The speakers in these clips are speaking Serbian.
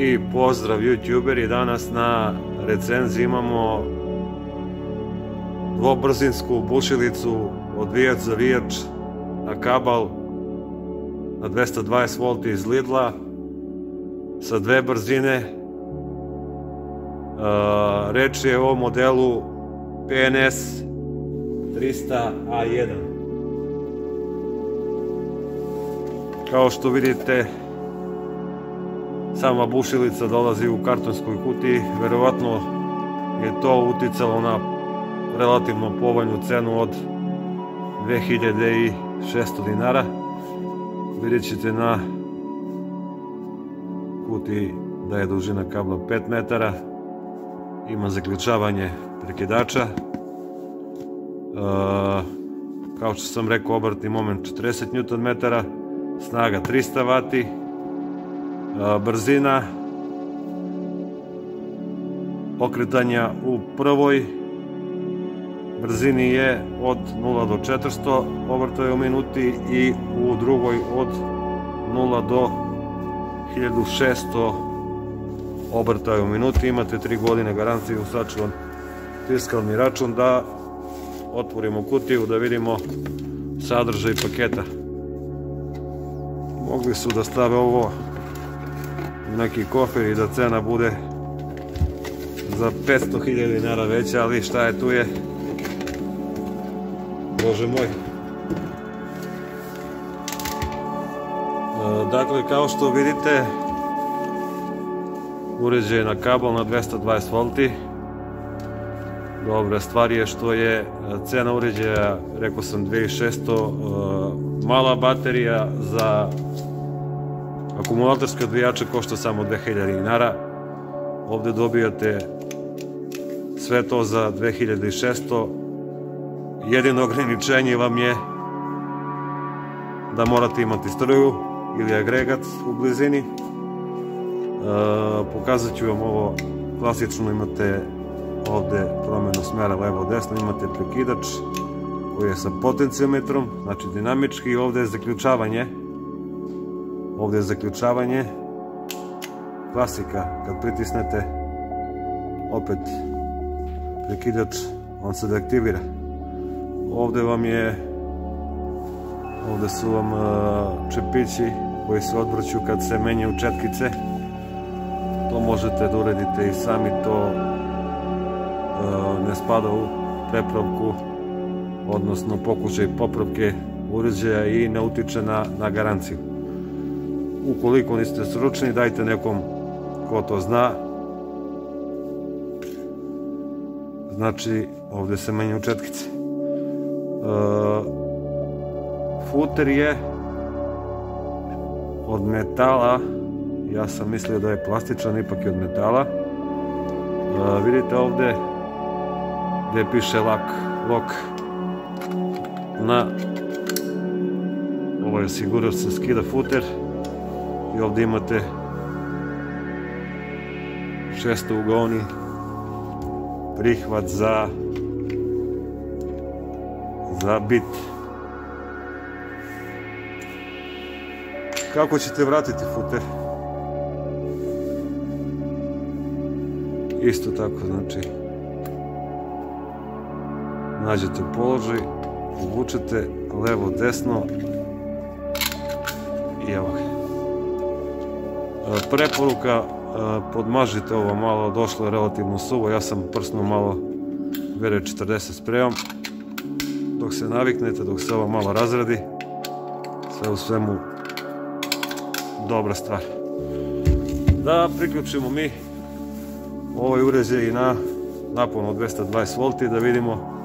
I pozdrav youtuberi, danas na recenziji imamo dvobrzinsku bušilicu odvijač za vijač na kabal na 220 V iz Lidla sa dve brzine. Reč je o modelu PNS 300A1. Kao što vidite, sama bušilica dolazi u kartonskoj kutiji, verovatno je to uticalo na relativno povoljnu cenu od 2600 dinara. Vidjet ćete na kutiji da je dužina kabla 5 metara, ima zaključavanje prekidača, kao što sam rekao, obratni moment 40 Nm, snaga 300 W, brzina okretanja u prvoj brzini je od 0 do 400 obrtaja u minuti i u drugoj od 0 do 1600 obrtaja u minuti. Imate 3 godine garancije u sačuvan fiskalni račun. Da otvorimo kutiju da vidimo sadržaj paketa. Mogli su da stave ovo u neki kofer i da cena bude za 500.000 dinara veća, ali šta je tu je, Bože moj. Dakle, kao što vidite, uređaj na kabel na 220 V. Dobra stvar je što je cena uređaja, rekao sam, 2600, mala baterija za akumulatorske odvijače košta samo 2000 dinara. Ovde dobijate sve to za 2600. Jedino ograničenje vam je da morate imati struju ili agregat u blizini. Pokazat ću vam ovo klasično. Imate ovde promenu smera levo-desno, imate prekidač koji je sa potencijometrom, znači dinamički. Ovde je zaključavanje. Ovde je zaključavanje, klasika, kad pritisnete opet prekidač, on se deaktivira. Ovde su vam čepići koji se odvrću kad se menjaju četkice. To možete da uredite i sami, to ne spada u prepravku, odnosno pokušaj popravke uređaja i ne utiče na garanciju. Ukoliko niste stručni, dajte nekom ko to zna. Znači, ovde se menjaju četkice. Futer je od metala, ja sam mislio da je plastičan, ipak je od metala. Vidite ovde gde piše lok na ovaj osigurač se skida futer. I ovde imate šestougaoni prihvat za bit. Kako ćete vratiti futer? Isto tako, znači nađete položaj, uvučete levo desno i evo ga. Preporuka, podmažite ovo malo, došlo je relativno suvo, ja sam prsnuo malo VR40 sprejom. Dok se naviknete, dok se ovo malo razradi, sve u svemu dobra stvar. Da priključimo mi ovaj uređaj na napon od 220 V, da vidimo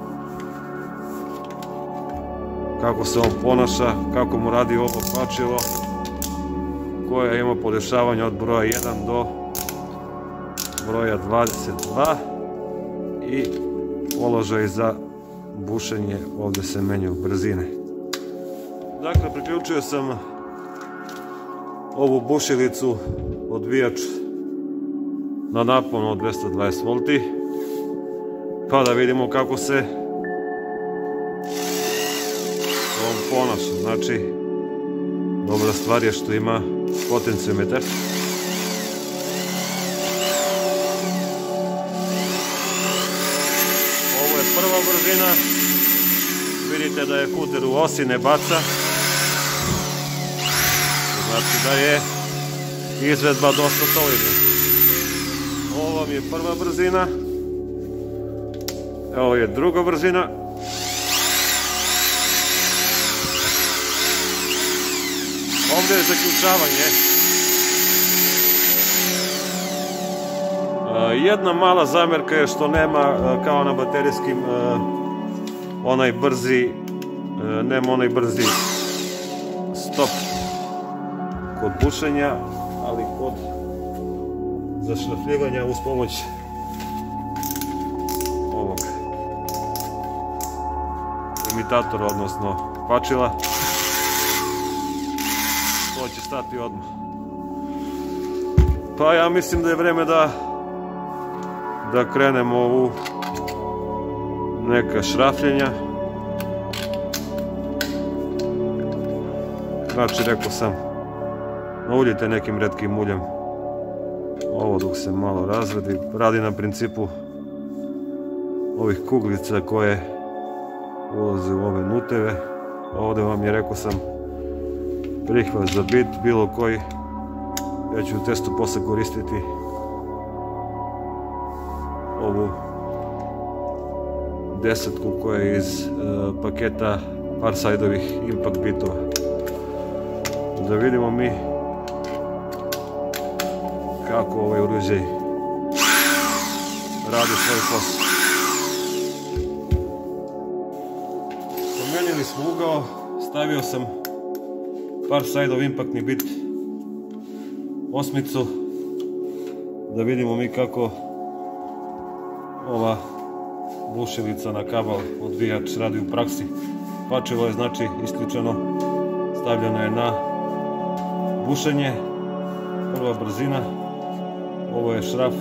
kako se on ponaša, kako mu radi ovo pačilo koja ima podešavanje od broja 1 do broja 22 i položaj za bušenje. Ovde se menjaju brzine. Dakle, priključio sam ovu bušilicu odvijač na napon od 220 V, pa da vidimo kako se on ponaša. Znači, dobra stvar je što ima potencijometar. brzina. Vidite da je puder u osi, ne baca. Znači da je izvedba dosta solidna. Ovo vam je prva brzina. Ovo je druga brzina. Ovdje je zaključavanje. Jedna mala zamjerka je što nema kao na baterijskim onaj brzi stop kod bušenja, ali kod zašrafljivanja uz pomoć ovog imitatora, odnosno pačila, to će stati odmah. Pa ja mislim da je vreme da krenemo u neka šrafljenja. Znači, rekao sam, nauljite nekim retkim uljem ovo dok se malo razradi. Radi na principu ovih kuglica koje ulaze u ove nuteve. Ovdje vam je, rekao sam, prihvat za bit, bilo koji. Ja ću u testu posle koristiti ovu desetku koja je iz paketa Farsideovih Impact bitova. Da vidimo mi kako ovaj uređaj radi svoj posao. Promijenili smo ugao, stavio sam Farsideov impaktni bit osmicu, da vidimo mi kako ova bušilica na kabel odvijač radi u praksi. Pačilo je znači isključeno, stavljeno je na bušenje, prva brzina. Ovo je šraf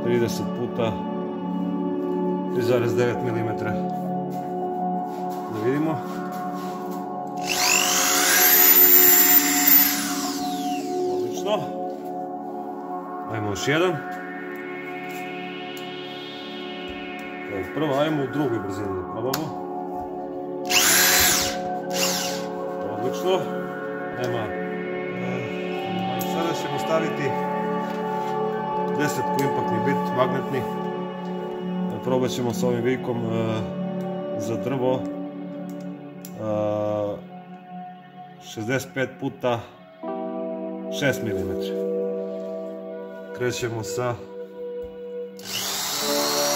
30 puta 3,9 mm. Da vidimo. Odlično. Ajmo još jedan. Prvo, ajmo u drugoj brzini da probamo. Odlično. Nema. Sada ćemo staviti desetku impaktni bit, magnetni. Probat ćemo s ovim vikom za drvo 65 puta 6 mm. Krećemo sa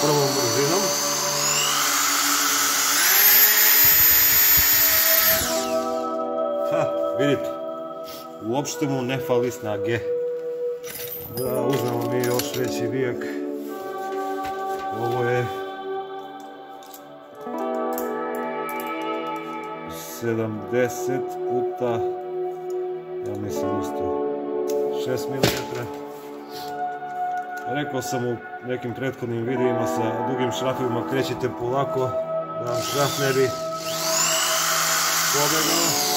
prvom brzinom. Vidite, uopšte mu ne fali snage. Da uzmemo mi još veći vijak. Ovo je 70 puta, ja mislim isto 6 mm. Rekao sam u nekim prethodnim videima, sa dugim šrafovima krećite polako, da vam šraf ne bi pobegao.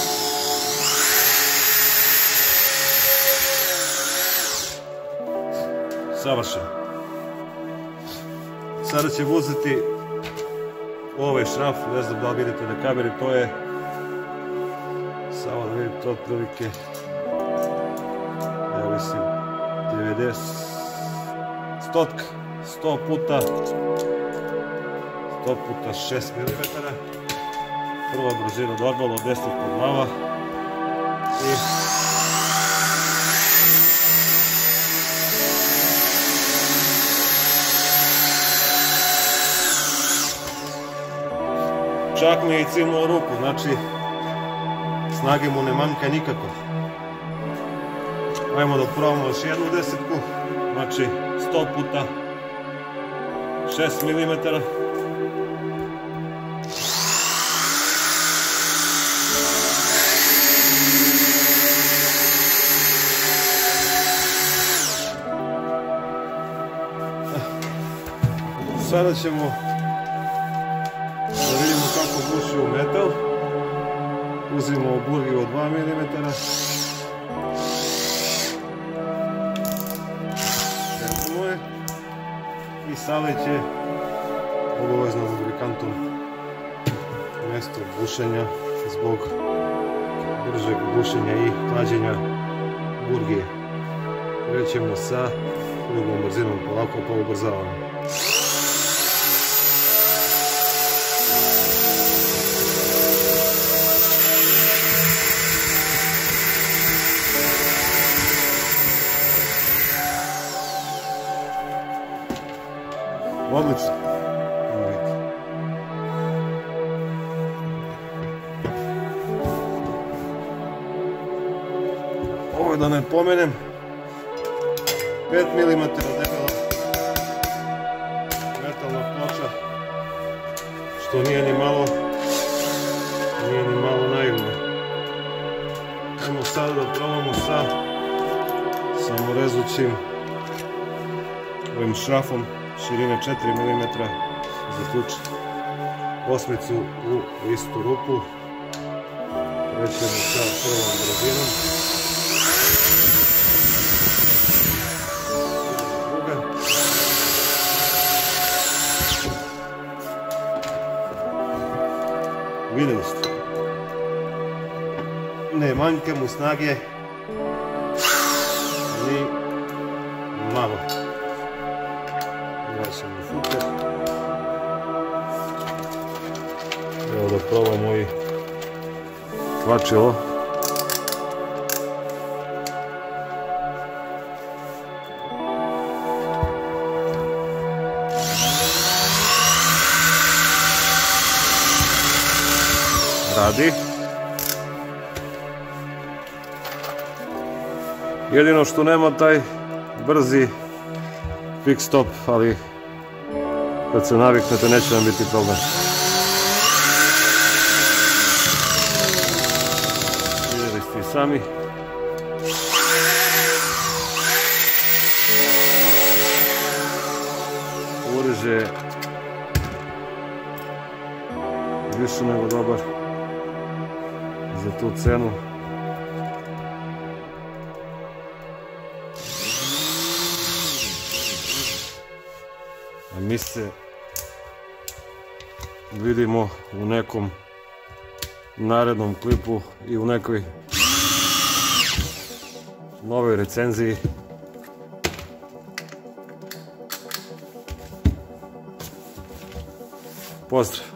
Savršeno. Sada će voziti ovaj šraf, ne znam da li vidite na kameri, to je, samo da vidite otprilike, ja mislim 90, 100 puta 6 mm. Prva brzina normalno, 10 kod glava i čak mi je i cimnuo ruku, znači snage mu ne manjka nikako. Ajmo da probamo još jednu desetku, znači 100 puta 6 mm. Sada ćemo da vidimo kako buši u metal. Uzimamo burgivo 2 mm. I sada će obavezno lubrikantom mjesto bušenja zbog bržeg bušenja i hlađenja burgije. Krećemo sa drugom brzinom, polako pa ubrzavamo. Odlično. Ovo je, da ne pomenem, 5 mm debela metalna ploča, što nije ni malo naivno. Idemo sada da probamo sa samorezućim ovim šrafom širine 4 mm, zaključiti osmicu u istu rupu. Krećemo sa prvom brzinom. Vidjeli ste, ne manjka mu snage ni malo. Vraćamo futer. Evo da probamo i tlačilo. Radi. Jedino što nema taj brzi quick stop, ali kad se naviknete neće vam biti problem. Vidjeli ste i sami. Ureže je više nego dobar za tu cenu. A mi se vidimo u nekom narednom klipu i u nekoj novoj recenziji. Pozdrav!